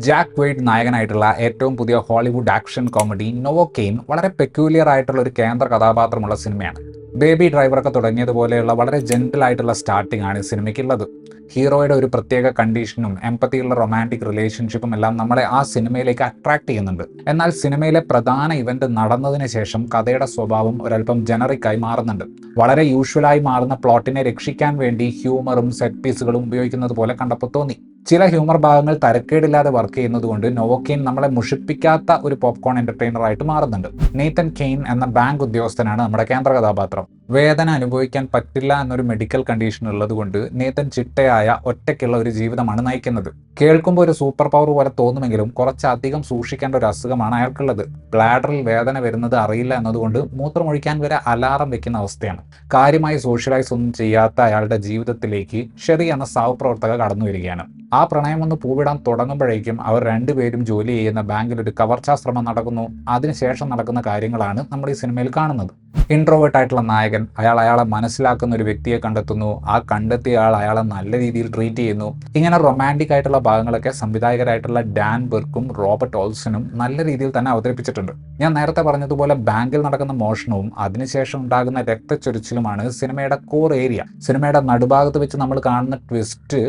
Jack weighed നായകനായിട്ടുള്ള ഏറ്റവും പുതിയ Hollywood action comedy നോവോക്കെയിൻ വളരെ പെക്യൂലിയർ ആയിട്ടുള്ള ഒരു കേന്ദ്ര കഥാപാത്രമുള്ള സിനിമയാണ്. ബേബി ഡ്രൈവറൊക്കെ തുടങ്ങിയതുപോലെയുള്ള വളരെ ജെന്റിൽ ആയിട്ടുള്ള സ്റ്റാർട്ടിംഗ് ആണ് സിനിമയ്ക്കുള്ളത്. ഹീറോയുടെ ഒരു പ്രത്യേക കണ്ടീഷനും എംപത്തിയുള്ള റൊമാൻറ്റിക് റിലേഷൻഷിപ്പും എല്ലാം നമ്മളെ ആ സിനിമയിലേക്ക് അട്രാക്ട് ചെയ്യുന്നുണ്ട്. എന്നാൽ സിനിമയിലെ പ്രധാന ഇവന്റ് നടന്നതിന് ശേഷം കഥയുടെ സ്വഭാവം ഒരല്പം ജനറിക്കായി മാറുന്നുണ്ട്. വളരെ യൂഷ്വലായി മാറുന്ന പ്ലോട്ടിനെ രക്ഷിക്കാൻ വേണ്ടി ഹ്യൂമറും സെറ്റ് പീസുകളും ഉപയോഗിക്കുന്നത് പോലെ കണ്ടപ്പോൾ തോന്നി. ചില ഹ്യൂമർ ഭാഗങ്ങൾ തരക്കേടില്ലാതെ വർക്ക് ചെയ്യുന്നത് കൊണ്ട് നോവോക്കെയിൻ നമ്മളെ മുഷിപ്പിക്കാത്ത ഒരു പോപ്കോൺ എന്റർടൈനർ ആയിട്ട് മാറുന്നുണ്ട്. നെയ്തൻ കെയ്ൻ എന്ന ബാങ്ക് ഉദ്യോഗസ്ഥനാണ് നമ്മുടെ കേന്ദ്ര കഥാപാത്രം. വേദന അനുഭവിക്കാൻ പറ്റില്ല എന്നൊരു മെഡിക്കൽ കണ്ടീഷൻ ഉള്ളത് കൊണ്ട് നെയ്തൻ ചിട്ടയായ ഒറ്റയ്ക്കുള്ള ഒരു ജീവിതമാണ് നയിക്കുന്നത്. കേൾക്കുമ്പോൾ ഒരു സൂപ്പർ പവർ പോലെ തോന്നുമെങ്കിലും കുറച്ചധികം സൂക്ഷിക്കേണ്ട ഒരു അസുഖമാണ് അയാൾക്കുള്ളത്. ബ്ലാഡറിൽ വേദന വരുന്നത് അറിയില്ല എന്നതുകൊണ്ട് മൂത്രമൊഴിക്കാൻ വരെ അലാറം വെക്കുന്ന അവസ്ഥയാണ്. കാര്യമായി സോഷ്യലൈസ് ഒന്നും ചെയ്യാത്ത അയാളുടെ ജീവിതത്തിലേക്ക് ഷെറി എന്ന സഹപ്രവർത്തക കടന്നു വരികയാണ്. ആ പ്രണയം ഒന്ന് പൂവിടാൻ തുടങ്ങുമ്പോഴേക്കും അവർ രണ്ടുപേരും ജോലി ചെയ്യുന്ന ബാങ്കിൽ ഒരു കവർച്ചാ ശ്രമം നടക്കുന്നു. അതിനുശേഷം നടക്കുന്ന കാര്യങ്ങളാണ് നമ്മൾ ഈ സിനിമയിൽ കാണുന്നത്. ഇൻട്രോവേർട്ട് ആയിട്ടുള്ള നായകൻ അയാളെ മനസ്സിലാക്കുന്ന ഒരു വ്യക്തിയെ കണ്ടെത്തുന്നു. ആ കണ്ടെത്തിയ ആൾ അയാളെ നല്ല രീതിയിൽ ട്രീറ്റ് ചെയ്യുന്നു. ഇങ്ങനെ റൊമാൻറ്റിക് ആയിട്ടുള്ള ഭാഗങ്ങളൊക്കെ സംവിധായകരായിട്ടുള്ള ഡാൻ ബെർക്കും റോബർട്ട് ഓൾസനും നല്ല രീതിയിൽ തന്നെ അവതരിപ്പിച്ചിട്ടുണ്ട്. ഞാൻ നേരത്തെ പറഞ്ഞതുപോലെ ബാങ്കിൽ നടക്കുന്ന മോഷണവും അതിനുശേഷം ഉണ്ടാകുന്ന രക്തച്ചൊരിച്ചിലുമാണ് സിനിമയുടെ കോർ ഏരിയ. സിനിമയുടെ നടുഭാഗത്ത് വെച്ച് നമ്മൾ കാണുന്ന ട്വിസ്റ്റ്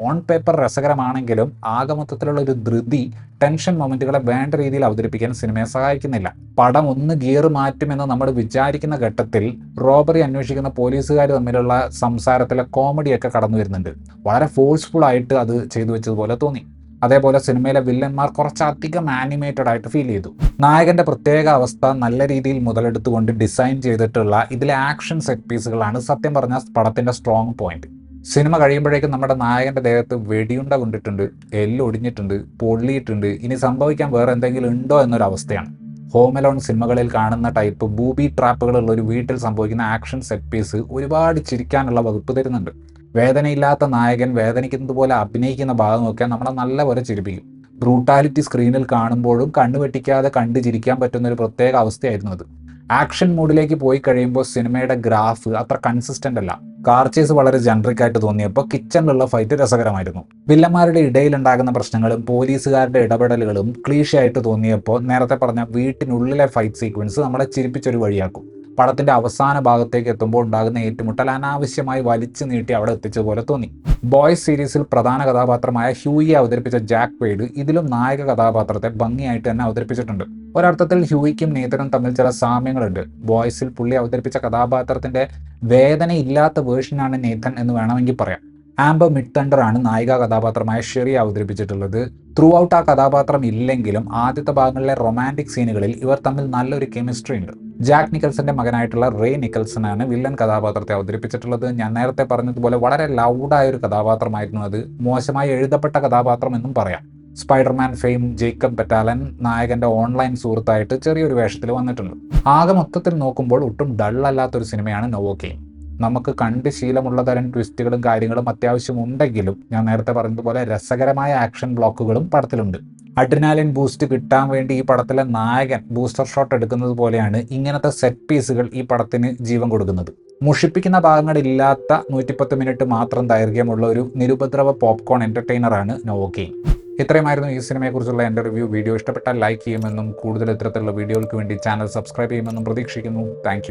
ഓൺ പേപ്പർ രസകരമാണെങ്കിലും ആകമൊത്തത്തിലുള്ള ഒരു ധൃതി ടെൻഷൻ മൊമെന്റുകളെ വേണ്ട രീതിയിൽ അവതരിപ്പിക്കാൻ സിനിമയെ സഹായിക്കുന്നില്ല. പടം ഒന്ന് ഗിയർ മാറ്റുമെന്ന് നമ്മൾ വിചാരിക്കുന്ന ഘട്ടത്തിൽ റോബറി അന്വേഷിക്കുന്ന പോലീസുകാർ തമ്മിലുള്ള സംസാരത്തിലെ കോമഡിയൊക്കെ കടന്നു വരുന്നുണ്ട്. വളരെ ഫോഴ്സ്ഫുൾ ആയിട്ട് അത് ചെയ്തു വെച്ചതുപോലെ തോന്നി. അതേപോലെ സിനിമയിലെ വില്ലന്മാർ കുറച്ചധികം ആനിമേറ്റഡ് ആയിട്ട് ഫീൽ ചെയ്തു. നായകന്റെ പ്രത്യേക അവസ്ഥ നല്ല രീതിയിൽ മുതലെടുത്തുകൊണ്ട് ഡിസൈൻ ചെയ്തിട്ടുള്ള ഇതിലെ ആക്ഷൻ സെറ്റ് പീസുകളാണ് സത്യം പറഞ്ഞ പടത്തിന്റെ സ്ട്രോങ് പോയിന്റ്. സിനിമ കഴിയുമ്പോഴേക്കും നമ്മുടെ നായകന്റെ ദേഹത്ത് വെടിയുണ്ട കൊണ്ടിട്ടുണ്ട്, എല്ലൊടിഞ്ഞിട്ടുണ്ട്, പൊള്ളിയിട്ടുണ്ട്. ഇനി സംഭവിക്കാൻ വേറെ എന്തെങ്കിലും ഉണ്ടോ എന്നൊരവസ്ഥയാണ്. ഹോം അലോൺ സിനിമകളിൽ കാണുന്ന ടൈപ്പ് ബൂബി ട്രാപ്പുകളുള്ള ഒരു വീട്ടിൽ സംഭവിക്കുന്ന ആക്ഷൻ സെറ്റ് പീസ് ഒരുപാട് ചിരിക്കാനുള്ള വകുപ്പ് തരുന്നുണ്ട്. വേദനയില്ലാത്ത നായകൻ വേദനിക്കുന്നത് പോലെ അഭിനയിക്കുന്ന ഭാഗമൊക്കെ നമ്മളെ നല്ലപോലെ ചിരിപ്പിക്കും. ബ്രൂട്ടാലിറ്റി സ്ക്രീനിൽ കാണുമ്പോഴും കണ്ണുവെട്ടിക്കാതെ കണ്ടു ചിരിക്കാൻ പറ്റുന്ന ഒരു പ്രത്യേക അവസ്ഥയായിരുന്നു അത്. ആക്ഷൻ മൂഡിലേക്ക് പോയി കഴിയുമ്പോൾ സിനിമയുടെ ഗ്രാഫ് അത്ര കൺസിസ്റ്റന്റ് അല്ല. കാർ ചേസ് വളരെ ജനറിക് ആയിട്ട് തോന്നിയപ്പോൾ കിച്ചണിലുള്ള ഫൈറ്റ് രസകരമായിരുന്നു. വില്ലന്മാരുടെ ഇടയിലുണ്ടാകുന്ന പ്രശ്നങ്ങളും പോലീസുകാരുടെ ഇടപെടലുകളും ക്ലീഷയായിട്ട് തോന്നിയപ്പോൾ നേരത്തെ പറഞ്ഞ വീട്ടിനുള്ളിലെ ഫൈറ്റ് സീക്വൻസ് നമ്മളെ ചിരിപ്പിച്ചൊരു വഴിയാക്കും. പടത്തിന്റെ അവസാന ഭാഗത്തേക്ക് എത്തുമ്പോൾ ഉണ്ടാകുന്ന ഏറ്റുമുട്ടൽ അനാവശ്യമായി വലിച്ചു നീട്ടി അവിടെ എത്തിച്ചതുപോലെ തോന്നി. ബോയ്സ് സീരീസിൽ പ്രധാന കഥാപാത്രമായ ഹ്യൂയിയെ അവതരിപ്പിച്ച ജാക്ക് വെയ്ഡ് ഇതിലും നായക കഥാപാത്രത്തെ ഭംഗിയായിട്ട് തന്നെ അവതരിപ്പിച്ചിട്ടുണ്ട്. ഒരർത്ഥത്തിൽ ഹ്യൂയിക്കും നേതനും തമ്മിൽ ചില സാമ്യങ്ങളുണ്ട്. ബോയ്സിൽ പുള്ളി അവതരിപ്പിച്ച കഥാപാത്രത്തിന്റെ വേദനയില്ലാത്ത വേർഷനാണ് നേതൻ എന്ന് വേണമെങ്കിൽ പറയാം. ആംബർ മിഡ്തണ്ടർ ആണ് നായിക കഥാപാത്രമായ ഷെറി അവതരിപ്പിച്ചിട്ടുള്ളത്. ത്രൂ ഔട്ട് ആ കഥാപാത്രം ഇല്ലെങ്കിലും ആദ്യത്തെ ഭാഗങ്ങളിലെ റൊമാൻറ്റിക് സീനുകളിൽ ഇവർ തമ്മിൽ നല്ലൊരു കെമിസ്ട്രി ഉണ്ട്. ജാക്ക് നിക്കൽസന്റെ മകനായിട്ടുള്ള റേ നിക്കൽസൺ ആണ് വില്ലൻ കഥാപാത്രത്തെ അവതരിപ്പിച്ചിട്ടുള്ളത്. ഞാൻ നേരത്തെ പറഞ്ഞതുപോലെ വളരെ ലൗഡായ ഒരു കഥാപാത്രമായിരുന്നു അത്. മോശമായി എഴുതപ്പെട്ട കഥാപാത്രം എന്നും പറയാം. സ്പൈഡർമാൻ ഫെയിം ജേക്കബ് ബറ്റാലൻ നായകന്റെ ഓൺലൈൻ സുഹൃത്തായിട്ട് ചെറിയൊരു വേഷത്തിൽ വന്നിട്ടുണ്ട്. ആകെ മൊത്തത്തിൽ നോക്കുമ്പോൾ ഒട്ടും ഡള്ളല്ലാത്തൊരു സിനിമയാണ് നോവോക്കെയിൻ. നമുക്ക് കണ്ട് ശീലമുള്ള തരം ട്വിസ്റ്റുകളും കാര്യങ്ങളും അത്യാവശ്യം ഉണ്ടെങ്കിലും ഞാൻ നേരത്തെ പറഞ്ഞതുപോലെ രസകരമായ ആക്ഷൻ ബ്ലോക്കുകളും പടത്തിലുണ്ട്. അഡ്രിനാലിൻ ബൂസ്റ്റ് കിട്ടാൻ വേണ്ടി ഈ പടത്തിലെ നായകൻ ബൂസ്റ്റർ ഷോട്ട് എടുക്കുന്നത് പോലെയാണ് ഇങ്ങനത്തെ സെറ്റ് പീസുകൾ ഈ പടത്തിന് ജീവൻ കൊടുക്കുന്നത്. മുഷിപ്പിക്കുന്ന ഭാഗങ്ങളില്ലാത്ത 110 മിനിറ്റ് മാത്രം ദൈർഘ്യമുള്ള ഒരു നിരുപദ്രവ പോപ്കോൺ എന്റർടൈനറാണ് നോവോക്കെയിൻ. ഇത്രയുമായിരുന്നു ഈ സിനിമയെക്കുറിച്ചുള്ള എൻ്റെ റിവ്യൂ. വീഡിയോ ഇഷ്ടപ്പെട്ടാൽ ലൈക്ക് ചെയ്യുമെന്നും കൂടുതൽ ഇത്തരത്തിലുള്ള വീഡിയോകൾക്ക് വേണ്ടി ചാനൽ സബ്സ്ക്രൈബ് ചെയ്യുമെന്നും പ്രതീക്ഷിക്കുന്നു. താങ്ക്